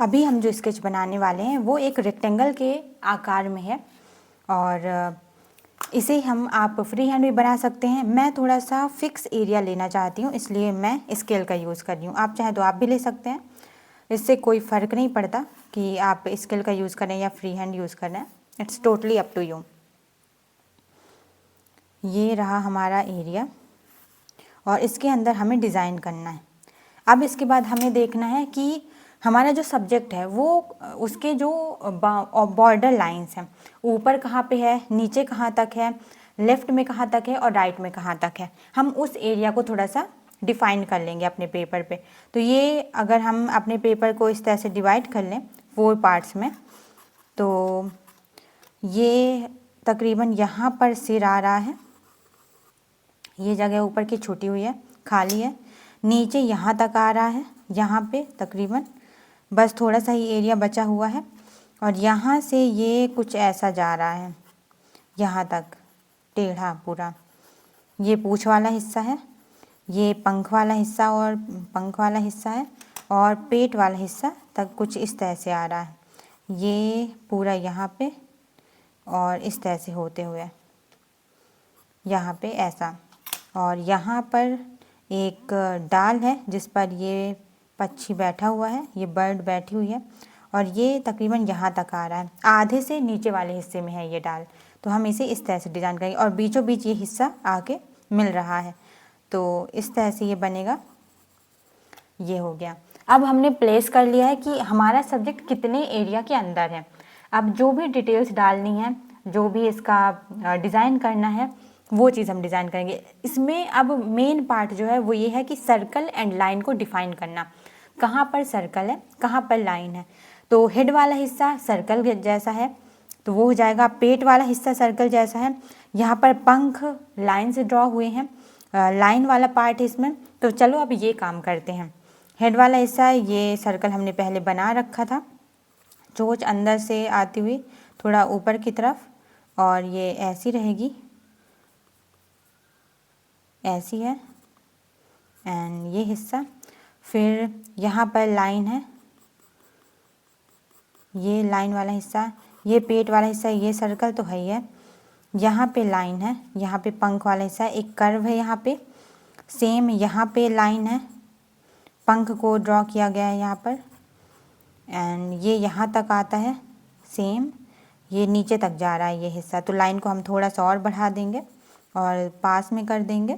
अभी हम जो स्केच बनाने वाले हैं वो एक रेक्टेंगल के आकार में है और इसे आप फ्री हैंड भी बना सकते हैं। मैं थोड़ा सा फिक्स एरिया लेना चाहती हूँ, इसलिए मैं स्केल का यूज़ कर रही हूँ। आप चाहें तो आप भी ले सकते हैं, इससे कोई फ़र्क नहीं पड़ता कि आप स्केल का यूज़ करें या फ्री हैंड यूज़ करें। It's totally up to you. ये रहा हमारा एरिया और इसके अंदर हमें डिज़ाइन करना है। अब इसके बाद हमें देखना है कि हमारा जो सब्जेक्ट है वो उसके जो बॉर्डर लाइंस हैं, ऊपर कहाँ पे है, नीचे कहाँ तक है, लेफ़्ट में कहाँ तक है और राइट में कहाँ तक है। हम उस एरिया को थोड़ा सा डिफ़ाइन कर लेंगे अपने पेपर पे। तो ये अगर हम अपने पेपर को इस तरह से डिवाइड कर लें 4 पार्ट्स में, तो ये तकरीबन यहाँ पर सिर आ रहा है। ये जगह ऊपर की छुटी हुई है, खाली है। नीचे यहाँ तक आ रहा है, यहाँ पे तकरीबन बस थोड़ा सा ही एरिया बचा हुआ है। और यहाँ से ये कुछ ऐसा जा रहा है, यहाँ तक टेढ़ा पूरा। ये पूँछ वाला हिस्सा है, ये पंख वाला हिस्सा और पंख वाला हिस्सा है, और पेट वाला हिस्सा तक कुछ इस तरह से आ रहा है। ये पूरा यहाँ पे और इस तरह से होते हुए यहाँ पे ऐसा। और यहाँ पर एक डाल है जिस पर ये पक्षी बैठा हुआ है, ये बर्ड बैठी हुई है, और ये तकरीबन यहाँ तक आ रहा है। आधे से नीचे वाले हिस्से में है ये डाल, तो हम इसे इस तरह से डिज़ाइन करेंगे और बीचों बीच ये हिस्सा आके मिल रहा है, तो इस तरह से ये बनेगा। ये हो गया। अब हमने प्लेस कर लिया है कि हमारा सब्जेक्ट कितने एरिया के अंदर है। अब जो भी डिटेल्स डालनी है, जो भी इसका डिज़ाइन करना है, वो चीज़ हम डिज़ाइन करेंगे। इसमें अब मेन पार्ट जो है वो ये है कि सर्कल एंड लाइन को डिफ़ाइन करना। कहाँ पर सर्कल है, कहाँ पर लाइन है। तो हेड वाला हिस्सा सर्कल जैसा है तो वो हो जाएगा। पेट वाला हिस्सा सर्कल जैसा है। यहाँ पर पंख लाइन से ड्रॉ हुए हैं, लाइन वाला पार्ट है इसमें। तो चलो अब ये काम करते हैं। हेड वाला हिस्सा है, ये सर्कल हमने पहले बना रखा था, चोंच अंदर से आती हुई थोड़ा ऊपर की तरफ, और ये ऐसी रहेगी, ऐसी है। एंड ये हिस्सा, फिर यहाँ पर लाइन है, ये लाइन वाला हिस्सा, ये पेट वाला हिस्सा, ये सर्कल तो है ही है। यहाँ पे लाइन है, यहाँ पे पंख वाला हिस्सा, एक कर्व है यहाँ पे, सेम यहाँ पे लाइन है, पंख को ड्रॉ किया गया है यहाँ पर। एंड ये यहाँ तक आता है, सेम ये नीचे तक जा रहा है ये हिस्सा। तो लाइन को हम थोड़ा सा और बढ़ा देंगे और पास में कर देंगे।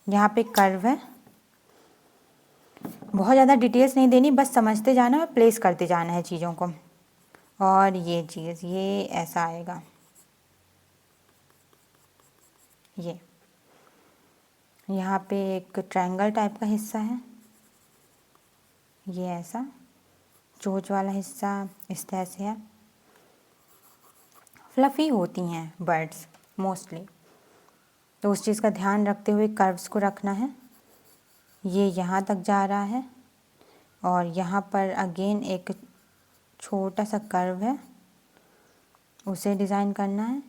यहाँ पे कर्व है। बहुत ज़्यादा डिटेल्स नहीं देनी, बस समझते जाना और प्लेस करते जाना है चीज़ों को। और ये चीज़ ये ऐसा आएगा, ये यहाँ पे एक ट्रायंगल टाइप का हिस्सा है, ये ऐसा चोंच वाला हिस्सा इस तरह से है। फ्लफ़ी होती हैं बर्ड्स मोस्टली, तो उस चीज़ का ध्यान रखते हुए कर्व्स को रखना है। ये यहाँ तक जा रहा है और यहाँ पर अगेन एक छोटा सा कर्व है, उसे डिज़ाइन करना है।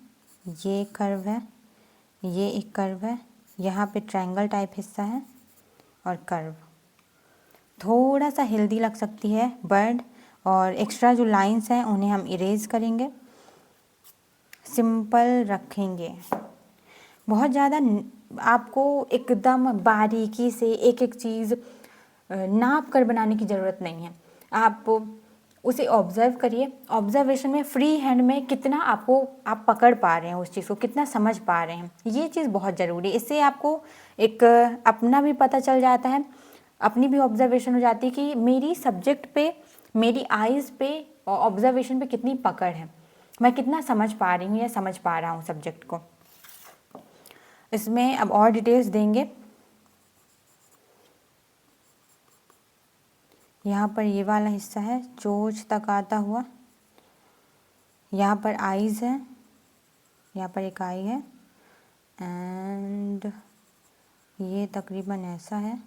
ये कर्व है, ये एक कर्व है, यहाँ पे ट्रायंगल टाइप हिस्सा है और कर्व। थोड़ा सा हेल्दी लग सकती है बर्ड, और एक्स्ट्रा जो लाइंस हैं उन्हें हम इरेज करेंगे, सिंपल रखेंगे। बहुत ज़्यादा आपको एकदम बारीकी से एक एक चीज़ नाप कर बनाने की ज़रूरत नहीं है। आप उसे ऑब्ज़र्व करिए। ऑब्ज़र्वेशन में फ्री हैंड में कितना आप पकड़ पा रहे हैं उस चीज़ को, कितना समझ पा रहे हैं, ये चीज़ बहुत ज़रूरी है। इससे आपको एक अपना भी पता चल जाता है, अपनी भी ऑब्ज़र्वेशन हो जाती है कि मेरी सब्जेक्ट पे, मेरी आइज़ पे और ऑब्ज़र्वेशन पे कितनी पकड़ है, मैं कितना समझ पा रही हूँ या समझ पा रहा हूँ सब्जेक्ट को। इसमें अब और डिटेल्स देंगे। यहाँ पर ये वाला हिस्सा है, चोंच तक आता हुआ। यहाँ पर आईज़ है, यहाँ पर एक आई है, एंड ये तकरीबन ऐसा है।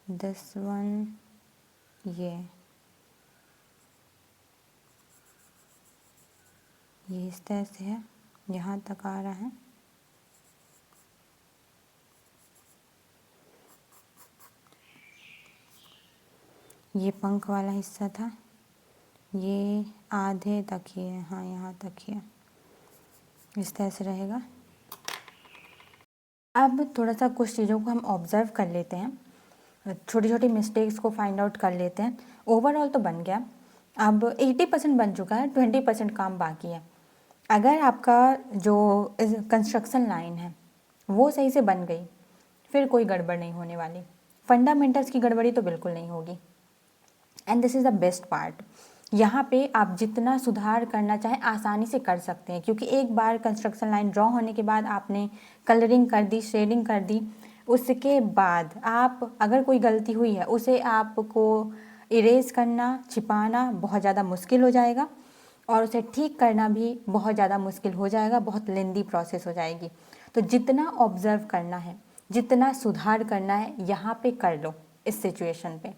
दिस वन, ये इस तरह से है, यहाँ तक आ रहा है। ये पंख वाला हिस्सा था, ये आधे तक ही है, हाँ यहाँ तक ही है, इस तरह से रहेगा। अब थोड़ा सा कुछ चीज़ों को हम ऑब्ज़र्व कर लेते हैं, छोटी छोटी मिस्टेक्स को फाइंड आउट कर लेते हैं। ओवरऑल तो बन गया, अब 80% बन चुका है, 20% काम बाकी है। अगर आपका जो कंस्ट्रक्शन लाइन है वो सही से बन गई, फिर कोई गड़बड़ नहीं होने वाली, फंडामेंटल्स की गड़बड़ी तो बिल्कुल नहीं होगी। And this is the best part, यहाँ पे आप जितना सुधार करना चाहें आसानी से कर सकते हैं, क्योंकि एक बार कंस्ट्रक्शन लाइन ड्रॉ होने के बाद आपने कलरिंग कर दी, शेडिंग कर दी, उसके बाद आप अगर कोई गलती हुई है उसे आपको इरेज करना, छिपाना बहुत ज़्यादा मुश्किल हो जाएगा, और उसे ठीक करना भी बहुत ज़्यादा मुश्किल हो जाएगा, बहुत लेंदी प्रोसेस हो जाएगी। तो जितना ऑब्ज़र्व करना है, जितना सुधार करना है, यहाँ पे कर लो इस सिचुएशन पे,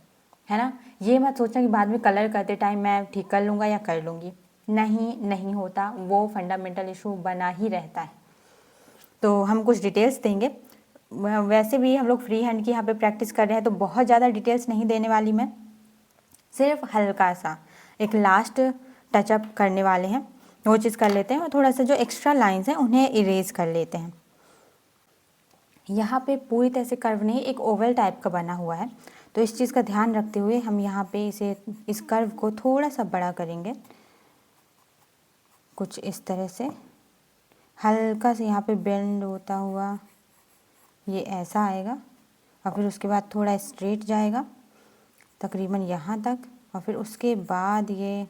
है ना। ये मत सोचना कि बाद में कलर करते टाइम मैं ठीक कर लूँगा या कर लूँगी, नहीं होता, वो फंडामेंटल इशू बना ही रहता है। तो हम कुछ डिटेल्स देंगे, वैसे भी हम लोग फ्री हैंड की यहाँ पे प्रैक्टिस कर रहे हैं, तो बहुत ज़्यादा डिटेल्स नहीं देने वाली मैं, सिर्फ हल्का सा एक लास्ट टचअप करने वाले हैं, वो चीज़ कर लेते हैं, और थोड़ा सा जो एक्स्ट्रा लाइंस हैं उन्हें इरेज कर लेते हैं। यहाँ पे पूरी तरह से कर्व नहीं, एक ओवल टाइप का बना हुआ है, तो इस चीज़ का ध्यान रखते हुए हम यहाँ पे इस कर्व को थोड़ा सा बड़ा करेंगे, कुछ इस तरह से हल्का से यहाँ पे बेंड होता हुआ ये ऐसा आएगा, और फिर उसके बाद थोड़ा स्ट्रेट जाएगा तकरीबन यहाँ तक, और फिर उसके बाद ये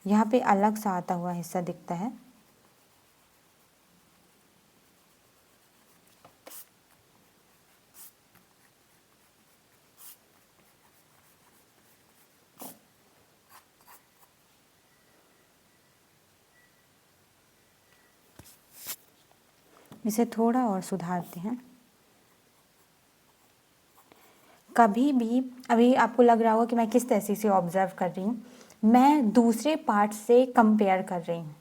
यहाँ पे अलग सा आता हुआ हिस्सा दिखता है। इसे थोड़ा और सुधारते हैं। कभी भी अभी आपको लग रहा होगा कि मैं किस तरह से ऑब्ज़र्व कर रही हूँ, मैं दूसरे पार्ट से कंपेयर कर रही हूँ,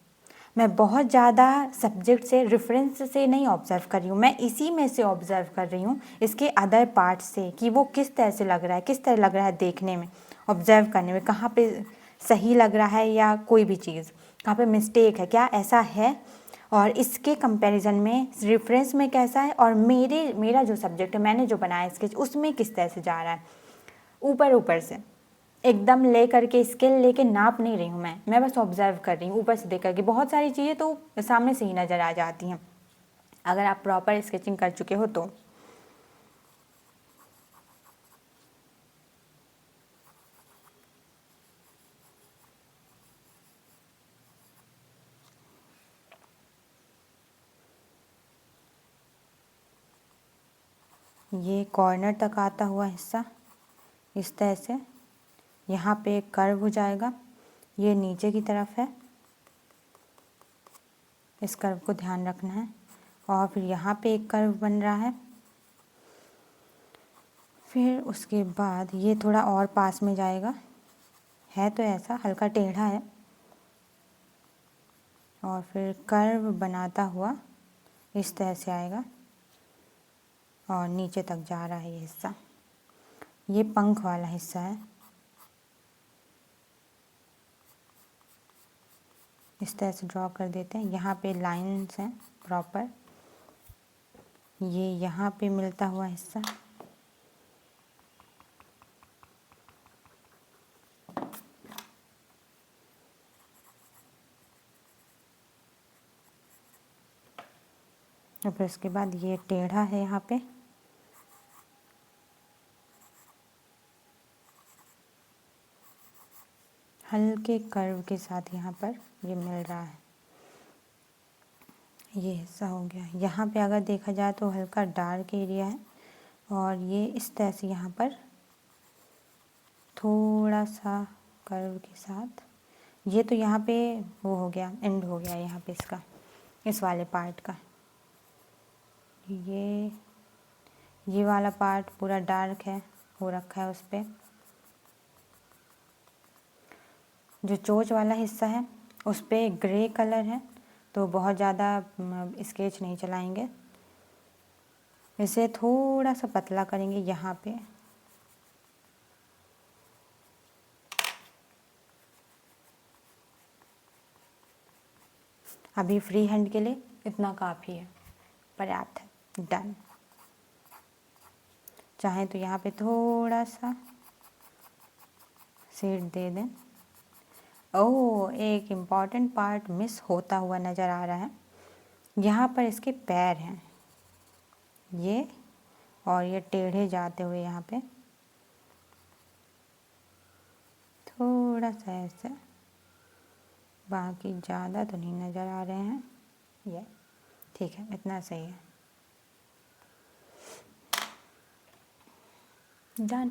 मैं बहुत ज़्यादा सब्जेक्ट से रेफरेंस से नहीं ऑब्ज़र्व कर रही हूँ, मैं इसी में से ऑब्ज़र्व कर रही हूँ, इसके अदर पार्ट से, कि वो किस तरह से लग रहा है, किस तरह लग रहा है देखने में, ऑब्ज़र्व करने में, कहाँ पे सही लग रहा है या कोई भी चीज़, कहाँ पे मिस्टेक है, क्या ऐसा है, और इसके कंपैरिजन में रेफरेंस में कैसा है, और मेरा जो सब्जेक्ट है, मैंने जो बनाया स्केच, उसमें किस तरह से जा रहा है। ऊपर से एकदम ले करके स्केल लेके नाप नहीं रही हूँ मैं बस ऑब्ज़र्व कर रही हूँ ऊपर से देख करके। बहुत सारी चीज़ें तो सामने से ही नज़र आ जाती हैं अगर आप प्रॉपर स्केचिंग कर चुके हो तो। ये कॉर्नर तक आता हुआ हिस्सा इस तरह से, यहाँ पे एक कर्व हो जाएगा, ये नीचे की तरफ है, इस कर्व को ध्यान रखना है, और फिर यहाँ पे एक कर्व बन रहा है, फिर उसके बाद ये थोड़ा और पास में जाएगा, है तो ऐसा हल्का टेढ़ा है, और फिर कर्व बनाता हुआ इस तरह से आएगा और नीचे तक जा रहा है ये हिस्सा। ये पंख वाला हिस्सा है, इस तरह से ड्रॉ कर देते हैं। यहाँ पे लाइंस हैं प्रॉपर, ये यहाँ पे मिलता हुआ हिस्सा, और फिर उसके बाद ये टेढ़ा है यहाँ पे, हल्के कर्व के साथ यहाँ पर ये मिल रहा है, ये हिस्सा हो गया। यहाँ पे अगर देखा जाए तो हल्का डार्क एरिया है, और ये इस तरह से यहाँ पर थोड़ा सा कर्व के साथ, ये तो यहाँ पे वो हो गया, एंड हो गया यहाँ पे इसका, इस वाले पार्ट का। ये वाला पार्ट पूरा डार्क है, हो रखा है उस पर। जो चोंच वाला हिस्सा है उस पर ग्रे कलर है, तो बहुत ज़्यादा स्केच नहीं चलाएंगे, इसे थोड़ा सा पतला करेंगे यहाँ पे, अभी फ्री हैंड के लिए इतना काफ़ी है, पर्याप्त है। डन। चाहे तो यहाँ पे थोड़ा सा शेड दे दें। ओह, एक इम्पॉर्टेंट पार्ट मिस होता हुआ नज़र आ रहा है। यहाँ पर इसके पैर हैं, ये, और ये टेढ़े जाते हुए यहाँ पे थोड़ा सा ऐसे, बाकी ज़्यादा तो नहीं नज़र आ रहे हैं। ये ठीक है, इतना सही है। डन।